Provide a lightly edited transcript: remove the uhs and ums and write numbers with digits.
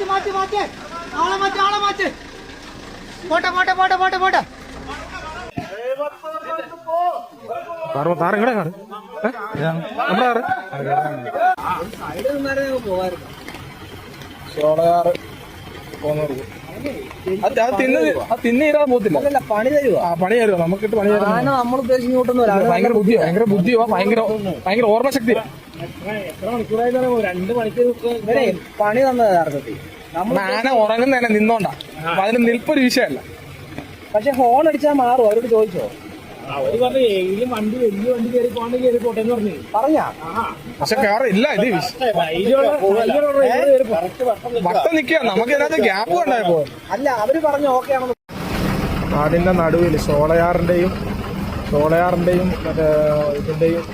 മാറ്റി ആളെ മാറ്റി പോട്ടെ താരങ്ങളെ കാറ് നമ്മുടെ സോളയാറ് തിന്നീരാ പോത്തില്ല. പണി തരുമോ? പണി തരുമോ? നമുക്കിട്ട് പണി തരുമോ? നമ്മൾ ഉദ്ദേശിക്കുന്ന ഭയങ്കര ബുദ്ധിയോ ഭയങ്കര ഓർമ്മശക്തിയാ. എത്ര മണിക്കൂറായി? 2 മണിക്കൂർ പണി തന്നത് യഥാർത്ഥത്തിൽ. ആന ഉറങ്ങുന്നതന്നെ നിന്നോണ്ടാ. അപ്പൊ അതിന് നിൽപ്പൊരു വിഷയമല്ല. പക്ഷെ ഹോൺ അടിച്ചാൽ മാറും. അവരോട് ചോദിച്ചോ? അവര് പറഞ്ഞു ഏതെങ്കിലും വലിയ വണ്ടി കയറി പോട്ടെ എന്ന് പറഞ്ഞാ. പക്ഷെ കാറില്ല. ഇത് വട്ടം നിക്കുക. നമുക്ക് ഇതിനകത്ത് ഗ്യാപ്പ് ഉണ്ടായപ്പോ അല്ല അവര് പറഞ്ഞു ഓക്കെ ആണെന്ന്. നാടിന്റെ നടുവിൽ സോളയാറിന്റെയും മറ്റേ ഇതിന്റെയും